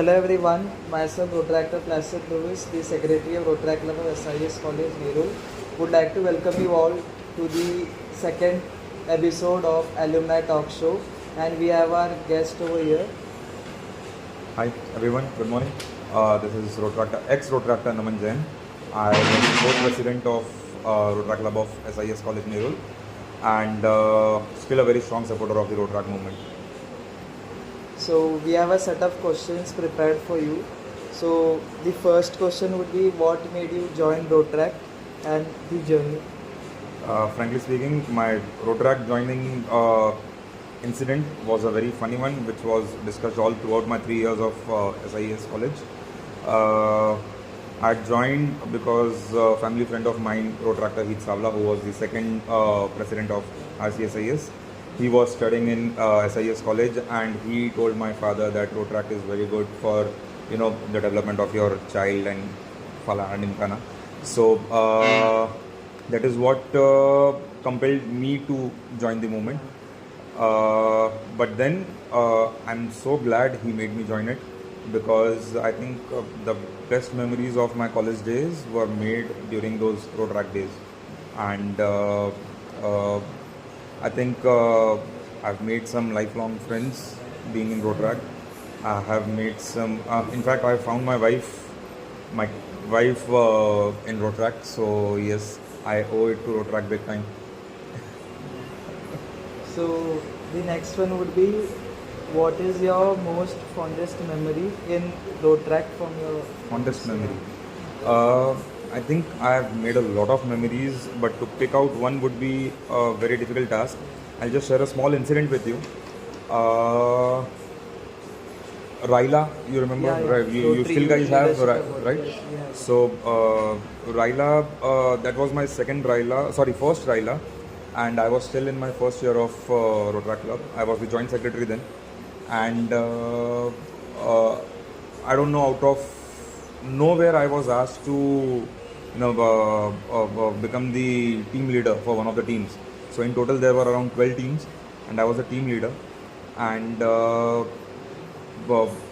hello everyone, myself Rotaract Placid Lewis, the Secretary of Rotaract Club of SIS College, Nerul, would like to welcome you all to the second episode of Alumni Talk Show, and we have our guest over here. Hi everyone, good morning. This is ex-Rotaract Naman Jain. I am the co-president of Rotaract Club of SIS College, Nerul, and still a very strong supporter of the Rotaract movement. So we have a set of questions prepared for you. So the first question would be, what made you join Rotaract and the journey? Frankly speaking, my Rotaract joining incident was a very funny one, which was discussed all throughout my 3 years of SIS college. I joined because a family friend of mine, Rotaractor Heath Savla, who was the second president of RCSIS, he was studying in SIS college, and he told my father that Rotaract is very good for the development of your child and Fala and Imkana. So that is what compelled me to join the movement. But then I'm so glad he made me join it, because I think the best memories of my college days were made during those Rotaract days, and I think I've made some lifelong friends being in Rotaract. I have made some, in fact I found my wife in Rotaract, so yes, I owe it to Rotaract big time. So the next one would be, what is your most fondest memory in Rotaract from your Fondest memory? I think I have made a lot of memories, but to pick out one would be a very difficult task. I'll just share a small incident with you. Raila, you remember? Yeah. Right? You still guys have, right? Yes. So Raila, that was my first Raila, and I was still in my first year of Rotaract Club. I was the joint secretary then, and I don't know, out of nowhere I was asked to become the team leader for one of the teams. So in total there were around 12 teams, and I was a team leader, and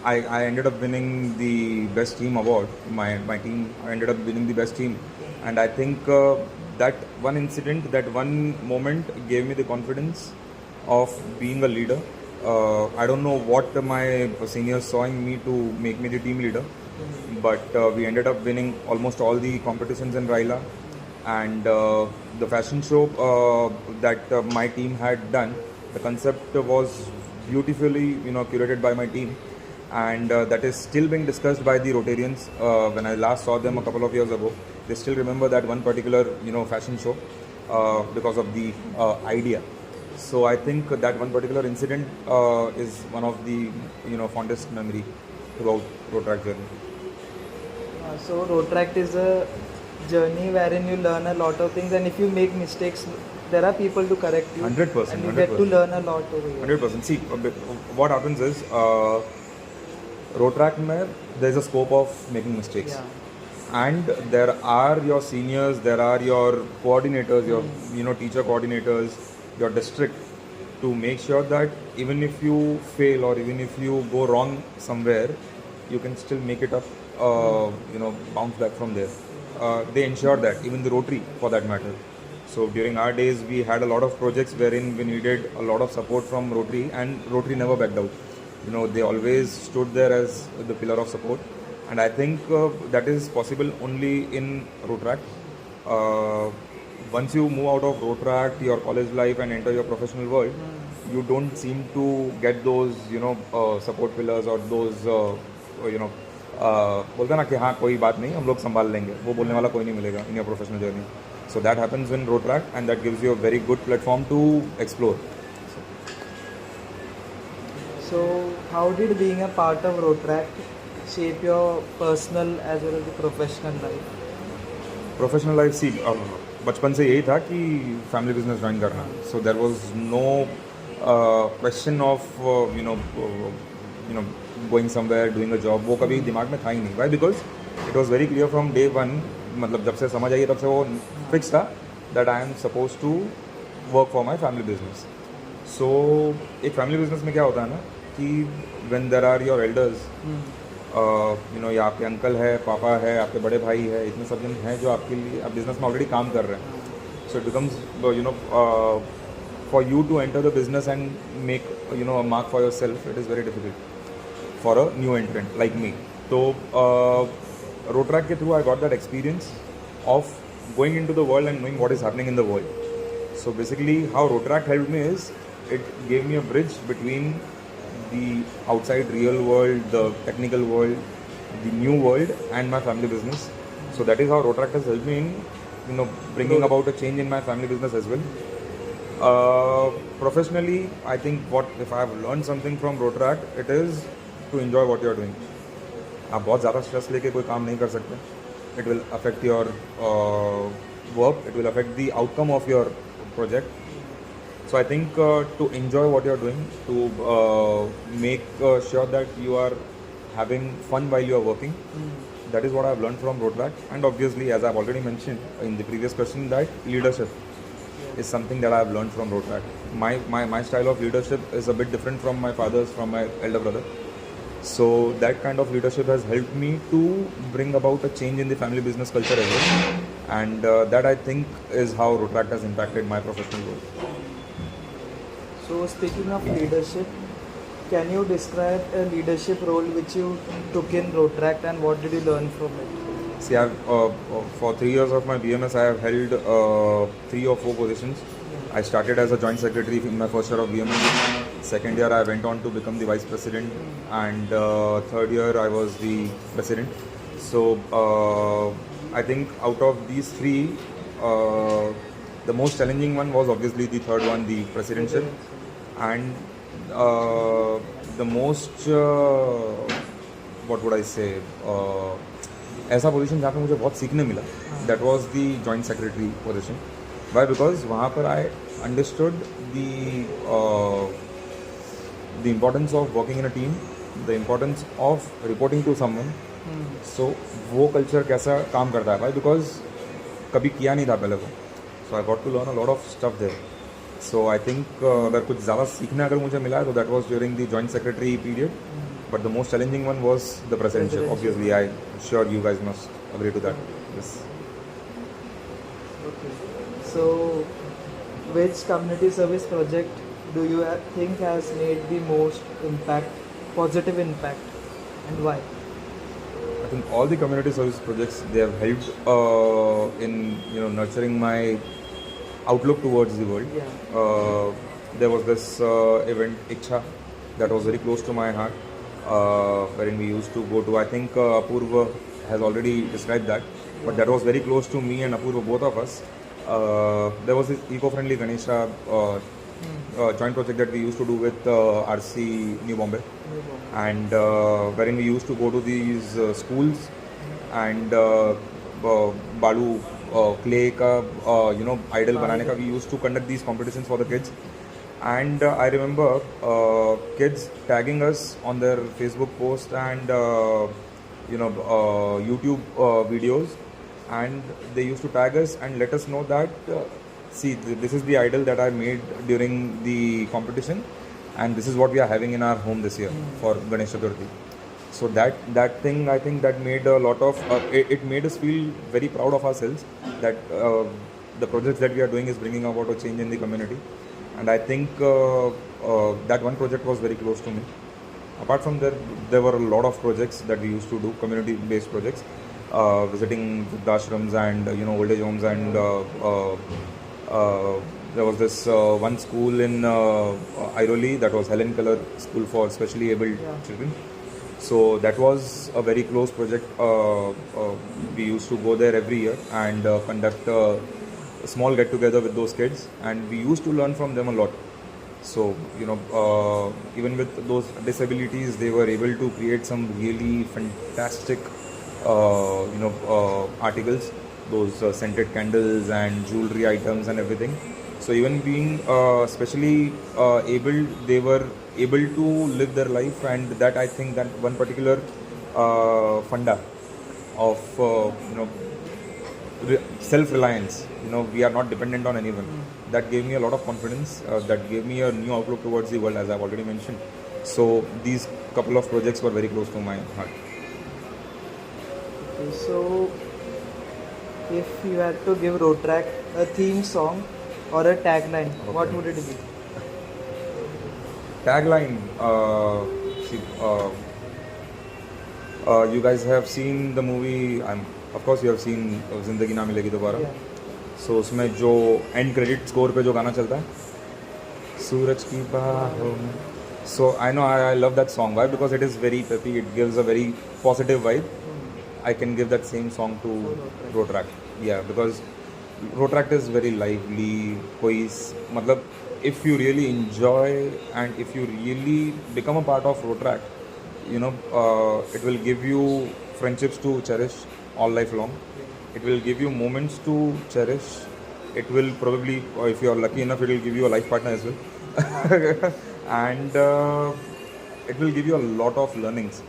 I ended up winning the best team award. My team ended up winning the best team, and I think that one incident, that one moment gave me the confidence of being a leader. I don't know what my seniors saw in me to make me the team leader, but we ended up winning almost all the competitions in Raila, and the fashion show that my team had done, the concept was beautifully curated by my team, and that is still being discussed by the Rotarians. When I last saw them a couple of years ago, they still remember that one particular fashion show because of the idea. So I think that one particular incident is one of the fondest memory throughout Rotaract journey. So Rotaract is a journey wherein you learn a lot of things, and if you make mistakes, there are people to correct you. 100%. And you get to learn a lot over here. 100%. See, what happens is, Rotaract mein, there is a scope of making mistakes. Yeah. And there are your seniors, there are your coordinators, your teacher coordinators, your district, to make sure that even if you fail or even if you go wrong somewhere, you can still make it up, bounce back from there. They ensure that, even the Rotary for that matter. So during our days, we had a lot of projects wherein we needed a lot of support from Rotary, and Rotary never backed out. They always stood there as the pillar of support, and I think that is possible only in Rotaract. Once you move out of Rotaract, your college life, and enter your professional world, you don't seem to get those support pillars or those बोलते ना कि हाँ कोई बात नहीं, हम लोग संभाल लेंगे, वो बोलने वाला कोई नहीं मिलेगा in your professional journey. So that happens in Rotaract, and that gives you a very good platform to explore. So how did being a part of Rotaract shape your personal as well as the professional life? Professional life, see, बचपन से यही था कि family business join करना. So there was no question of going somewhere, doing a job. वो कभी दिमाग में था ही नहीं. Why? Because it was very clear from day one, मतलब जब से समझ आई तब से वो फिक्स था that I am supposed to work for my family business. So एक family business में क्या होता है ना कि when there are your elders, या आपके अंकल है, पापा है, आपके बड़े भाई है, इतने सब जन हैं जो आपके लिए आप बिजनेस में ऑलरेडी काम कर रहे हैं. So it becomes, for you to enter the business and make, a mark for yourself, it is very difficult for a new entrant like me. So, Rotaract ke through I got that experience of going into the world and knowing what is happening in the world. So basically, how Rotaract helped me is it gave me a bridge between the outside real world, the technical world, the new world, and my family business. So that is how Rotaract has helped me in bringing about a change in my family business as well. Professionally, I think if I have learned something from Rotaract, it is to enjoy what you are doing. आप बहुत ज़्यादा stress लेके कोई काम नहीं कर सकते. It will affect your work. It will affect the outcome of your project. So I think to enjoy what you are doing, to make sure that you are having fun while you are working. That is what I have learned from Rotaract. And obviously, as I have already mentioned in the previous question, that leadership is something that I have learned from Rotaract. My style of leadership is a bit different from my father's, from my elder brother. So that kind of leadership has helped me to bring about a change in the family business culture as well. And that I think is how Rotaract has impacted my professional role. So speaking of leadership, can you describe a leadership role which you took in Rotaract and what did you learn from it? See, for 3 years of my BMS, I have held 3 or 4 positions. I started as a joint secretary in my first year of BMS. Second year, I went on to become the vice president, and third year, I was the president. So I think out of these 3, the most challenging one was obviously the third one, the presidentship, and the most what would I say, ऐसा position जहाँ पे मुझे बहुत सीखने मिला, that was the joint secretary position. Why? Because वहाँ पर I understood the importance of working in a team, the importance of reporting to someone. So वो कल्चर कैसा काम करता है भाई, बिकॉज कभी किया नहीं था पहले वो. So I got to learn a lot of stuff there. So I think अगर कुछ ज़्यादा सीखने अगर मुझे मिला है तो that was during the joint secretary period. But the most challenging one was the presidentship. Obviously, I'm sure you guys must agree to that. Yes. Okay. So, which community service project do you think has made the most impact, positive impact, and why? I think all the community service projects, they have helped in nurturing my outlook towards the world. Yeah. There was this event Iksha that was very close to my heart. Wherein we used to go to, I think Apurva has already described that, but that was very close to me and Apurva, both of us. There was this eco-friendly Ganesha joint project that we used to do with RC New Bombay, and wherein we used to go to these schools and Balu clay ka idol banane ka, we used to conduct these competitions for the kids. And I remember kids tagging us on their Facebook post and YouTube videos, and they used to tag us and let us know that see, this is the idol that I made during the competition, and this is what we are having in our home this year for Ganesh Chaturthi. So that thing, I think that made a lot of it made us feel very proud of ourselves that the projects that we are doing is bringing about a change in the community. And I think that one project was very close to me. Apart from that, there were a lot of projects that we used to do, community-based projects, visiting ashrams and old age homes, and there was this one school in Airoli that was Helen Keller School for specially abled children. So that was a very close project. We used to go there every year and conduct a small get together with those kids, and we used to learn from them a lot. So even with those disabilities, they were able to create some really fantastic articles, those scented candles and jewelry items and everything. So even being specially abled, they were able to live their life, and that I think that one particular funda of self-reliance, we are not dependent on anyone. That gave me a lot of confidence, that gave me a new outlook towards the world, as I've already mentioned. So these couple of projects were very close to my heart. So, if you had to give Rotaract a theme song or a tagline, what Okay. would it be? Tagline. See, you guys have seen the movie. Of course, you have seen Zindagi Na Milegi Dobara. Yeah. So उसमें जो and credit score पे जो गाना चलता है सूरज की बाहों में. So I know I love that song. Why? Because it is very peppy. It gives a very positive vibe. I can give that same song to Rotaract. Yeah, because Rotaract is very lively. कोई मतलब if you really enjoy and if you really become a part of Rotaract, it will give you friendships to cherish all life long. It will give you moments to cherish. It will probably, or if you are lucky enough, it will give you a life partner as well. And it will give you a lot of learnings.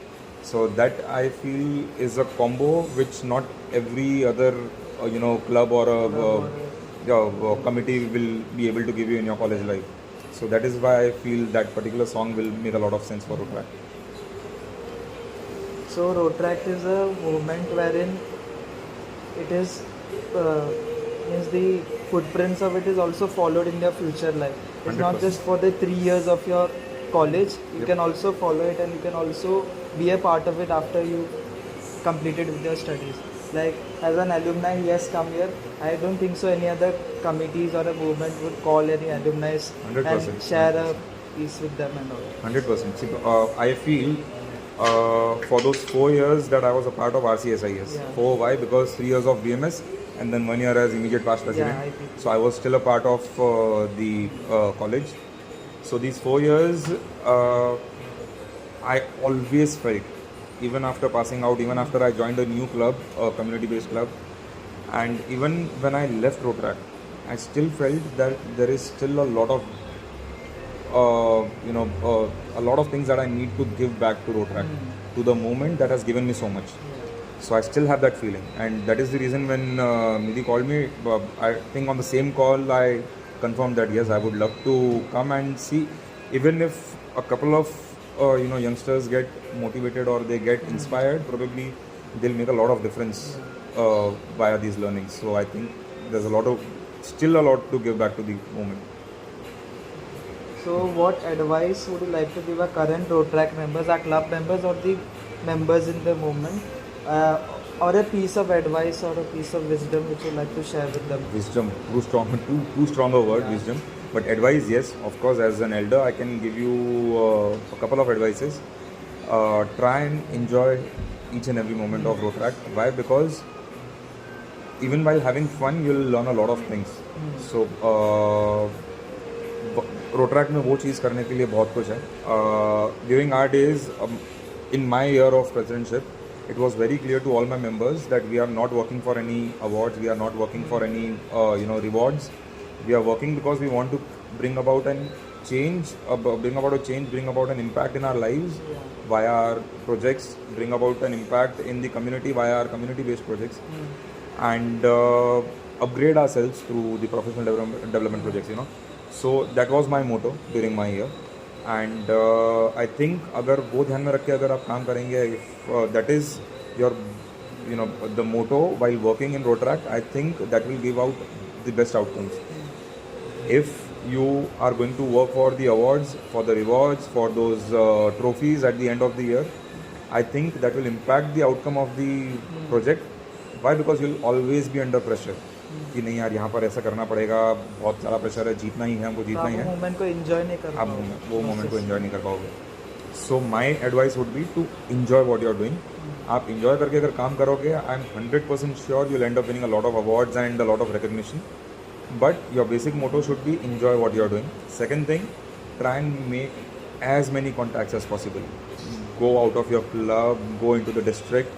So that I feel is a combo which not every other, club or a committee will be able to give you in your college life. So that is why I feel that particular song will make a lot of sense for Rotaract. So, Rotaract is a movement wherein it is means the footprints of it is also followed in your future life. It's not 100%. just for the 3 years of your college. You Yep. can also follow it, and you can also be a part of it after you completed with your studies. Like as an alumni, he has come here. I don't think so any other committees or a movement would call any alumni 100%. and share a piece with them and all. 100%. See, I feel for those 4 years that I was a part of RCSIS. Yeah. 4, why? Because 3 years of BMS and then 1 year as immediate past president. Yeah, I think. So I was still a part of the college. So these 4 years, I always felt, even after passing out, even after I joined a new club, a community-based club, and even when I left Rotaract, I still felt that there is still a lot of a lot of things that I need to give back to Rotaract, to the movement that has given me so much. So I still have that feeling, and that is the reason when Nidhi called me, I think on the same call I confirmed that yes, I would love to come and see, even if a couple of youngsters get motivated or they get inspired, probably they'll make a lot of difference via these learnings. So I think there's still a lot to give back to the movement. So, what advice would you like to give our current Rotaract members, our club members, or the members in the movement, or a piece of advice or a piece of wisdom which you'd like to share with them? Wisdom, too strong a word, wisdom. But advice, yes, of course, as an elder, I can give you a couple of advices. Try and enjoy each and every moment of Rotaract. Why? Because even while having fun, you'll learn a lot of things. So, Rotaract में वो चीज़ करने के लिए बहुत कुछ है. During our days, in my year of presidentship, it was very clear to all my members that we are not working for any awards, we are not working for any rewards. We are working because we want to bring about a change, bring about an impact in our lives via our projects, bring about an impact in the community via our community-based projects, and upgrade ourselves through the professional development projects. So that was my motto during my year, and I think अगर वो ध्यान में रख के अगर आप काम करेंगे, if that is your the motto while working in Rotaract, I think that will give out the best outcomes. If you are going to work for the awards, for the rewards, for those trophies at the end of the year, I think that will impact the outcome of the project. Why? Because you'll always be under pressure. कि नहीं यार यहाँ पर ऐसा करना पड़ेगा, बहुत सारा प्रेशर है, जीतना ही है, हमको जीतना ही है. मोमेंट को एंजॉय नहीं कर आप वो मोमेंट को एंजॉय नहीं कर पाओगे. So my advice would be to enjoy what you are doing. आप एंजॉय करके अगर काम करोगे, I am 100% sure you will end up winning a lot of awards and a lot of recognition. But your basic motto should be enjoy what you are doing. Second thing, try and make as many contacts as possible. Go out of your club, go into the district,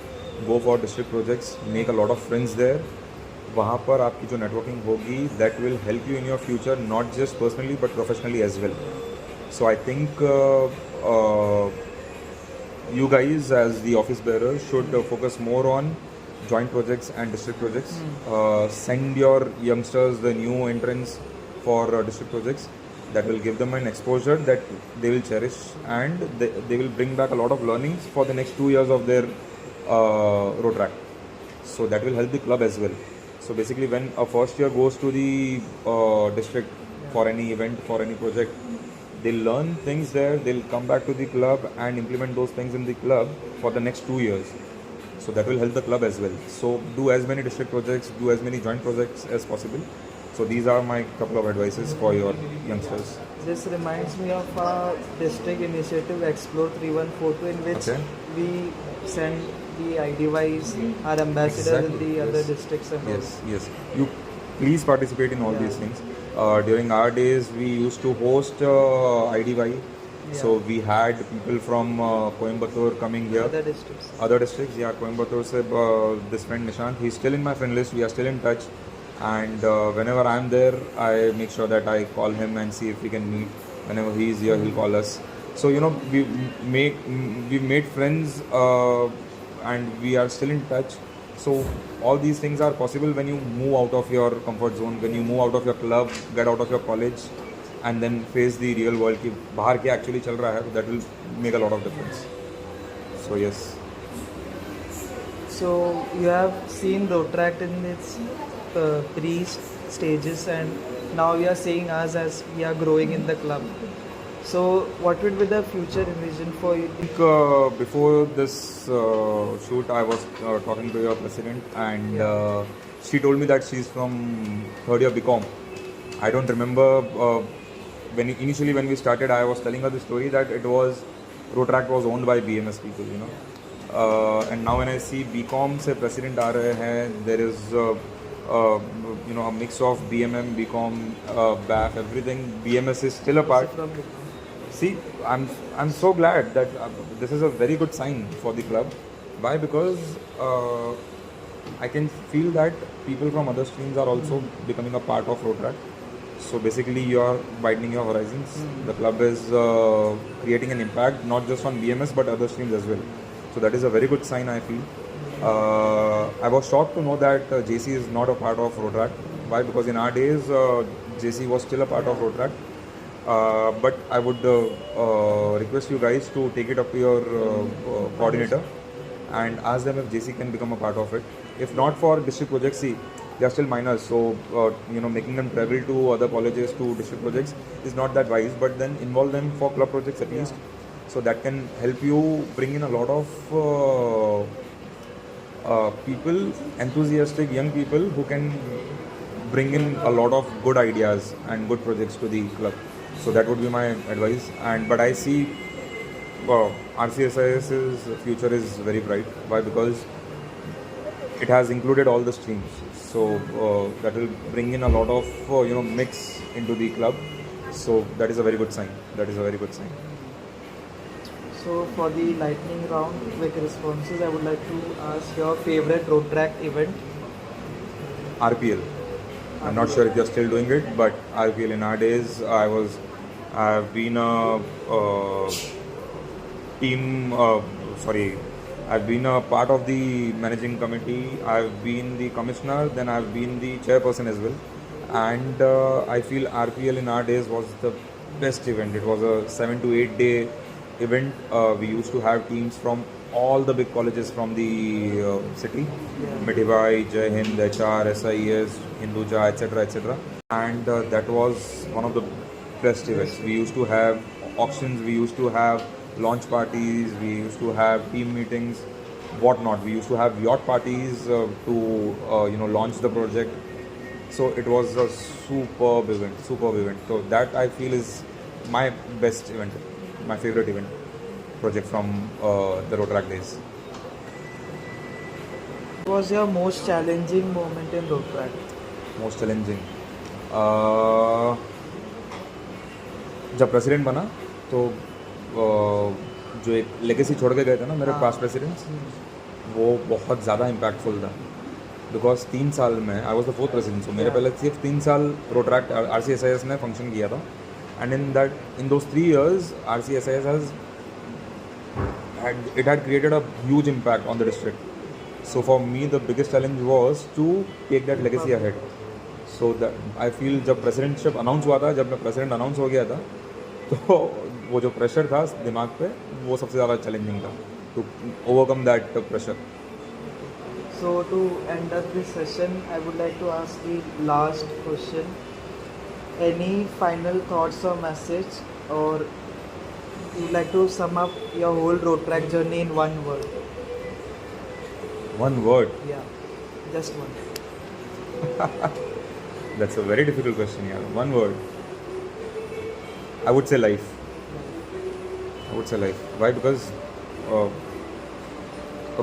go for district projects, make a lot of friends there. वहाँ पर आपकी जो networking होगी, that will help you in your future, not just personally but professionally as well. So I think you guys as the office bearers should focus more on joint projects and district projects. Send your youngsters, the new entrants, for district projects. That will give them an exposure that they will cherish, and they will bring back a lot of learnings for the next 2 years of their Rotaract. so that will help the club as well. So basically, when a first year goes to the district for any event, for any project, they'll learn things there, they'll come back to the club and implement those things in the club for the next 2 years. So that will help the club as well. So do as many district projects, do as many joint projects as possible. So these are my couple of advices for your youngsters. This reminds me of our district initiative Explore 3142, in which Okay. we send the IDYs, our ambassadors in the other Yes. districts and all. Yes. You please participate in all these things. During our days, we used to host IDY. So we had people from Coimbatore coming here. Other districts. Other districts, yeah, Coimbatore se this friend Nishant, he's still in my friend list. We are still in touch, and whenever I'm there, I make sure that I call him and see if we can meet. Whenever he is here, he'll call us. So we made friends, and we are still in touch. So all these things are possible when you move out of your comfort zone, when you move out of your club, get out of your college, and then face the real world कि बाहर क्या actually चल रहा है. That will make a lot of difference. So yes. So you have seen Rotaract in its pre-stages, and now you are seeing us as we are growing in the club. So what would be the future envision for you? I think before this shoot, I was talking to your president, and she told me that she's from third year BCom. I don't remember initially when we started. I was telling her the story that Rotaract was owned by BMS people, you know. And now when I see BCom से president आ रहे हैं, there is a mix of BMM, BCom, BAF, everything. BMS is still a part. See, I'm so glad that this is a very good sign for the club. Why? Because I can feel that people from other streams are also becoming a part of Rotaract. So basically, you are widening your horizons. The club is creating an impact not just on BMS but other streams as well. So that is a very good sign, I feel. I was shocked to know that JC is not a part of Rotaract. Why? Because in our days, JC was still a part of Rotaract. But I would request you guys to take it up to your coordinator and ask them if JC can become a part of it. If not for district projects, see, they are still minors, so making them travel to other colleges to district projects is not that wise. But then involve them for club projects at least, so that can help you bring in a lot of people, enthusiastic young people who can bring in a lot of good ideas and good projects to the club. So that would be my advice. But I see RCSIS's future is very bright. Why? Because it has included all the streams. So that will bring in a lot of mix into the club. So that is a very good sign. So for the lightning round, quick responses, I would like to ask your favorite Rotaract event. RPL. I'm not sure if you're still doing it, but RPL in our days, I've been a I've been a part of the managing committee, I've been the commissioner, then I've been the chairperson as well. And I feel RPL in our days was the best event. It was a 7 to 8 day event. We used to have teams from all the big colleges from the city, Mithibai, Jai Hind, HR, SIS, Hinduja, etc. And that was one of the best events. We used to have auctions, we used to have launch parties, we used to have team meetings, whatnot. We used to have yacht parties to launch the project. So it was a superb event. So that I feel is my best event, my favorite event project from the Rotaract days. What was your most challenging moment in Rotaract? Most challenging. जब president बना तो जो एक legacy छोड़ के गए थे ना मेरे पास प्रेसिडेंट्स, वो बहुत ज़्यादा इम्पैक्टफुल था. बिकॉज 3 साल में I was the fourth president, so मेरे पहले सिर्फ 3 साल रोटरैक्ट RCSIS ने फंक्शन किया था. And in those 3 years RCSIS had created a huge impact on the district. So for me the biggest challenge was to take that legacy ahead. So that I feel जब presidentship announce हुआ था, जब मैं president announce हो गया था, तो वो जो प्रेशर था दिमाग पे, वो सबसे ज़्यादा चैलेंजिंग था, to overcome that pressure. So to end up this session, I would like to ask the last question. Any final thoughts or message, or you would like to sum up your whole Rotaract journey in one word? One word. Yeah, just one. That's a very difficult question, yeah. One word. I would say life. I would say life. Why? Because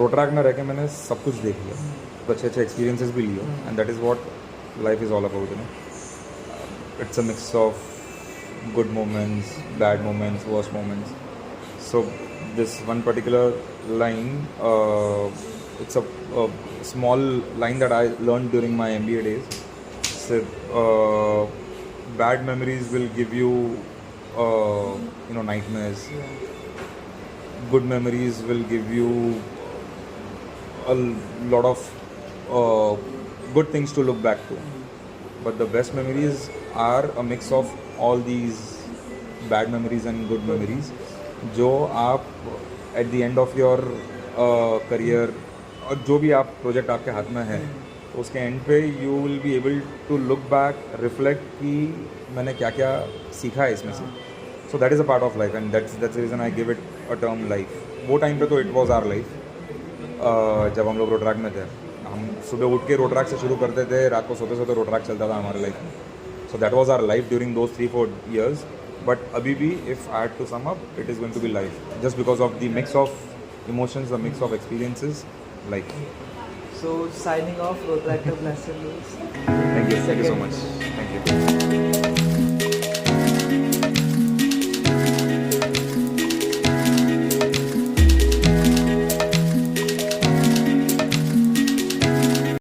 Rotaract में रह के मैंने सब कुछ देख लिया, अच्छे अच्छे एक्सपीरियंसेस भी लिए, and that is what life is all about, you know. It's a mix of good moments, bad moments, worst moments. So this one particular line, it's a small line that I learned during my MBA days. Said, bad memories will give you, nightmares. Good memories will give you a lot of good things to look back to. But the best memories are a mix of all these bad memories and good memories, जो आप at the end of your career, और जो भी आप project आपके हाथ में है, तो उसके एंड पे you will be able to look back, reflect कि मैंने क्या क्या सीखा है इसमें से. So that is a part of life, and that's the reason I give it a term life. वो टाइम पे तो it was our life. जब हम लोग रोटरैक्ट में थे, हम सुबह उठ के रोटरैक्ट से शुरू करते थे, रात को सोते सोते रोटरैक्ट चलता था हमारे लाइफ में. So that was our life during those 3-4 years. But अभी भी if I had to sum up, it is going to be life, just because of the mix of emotions, the mix of experiences, life. So signing off, Rotaract Blessed News. Thank you so much. Thank you.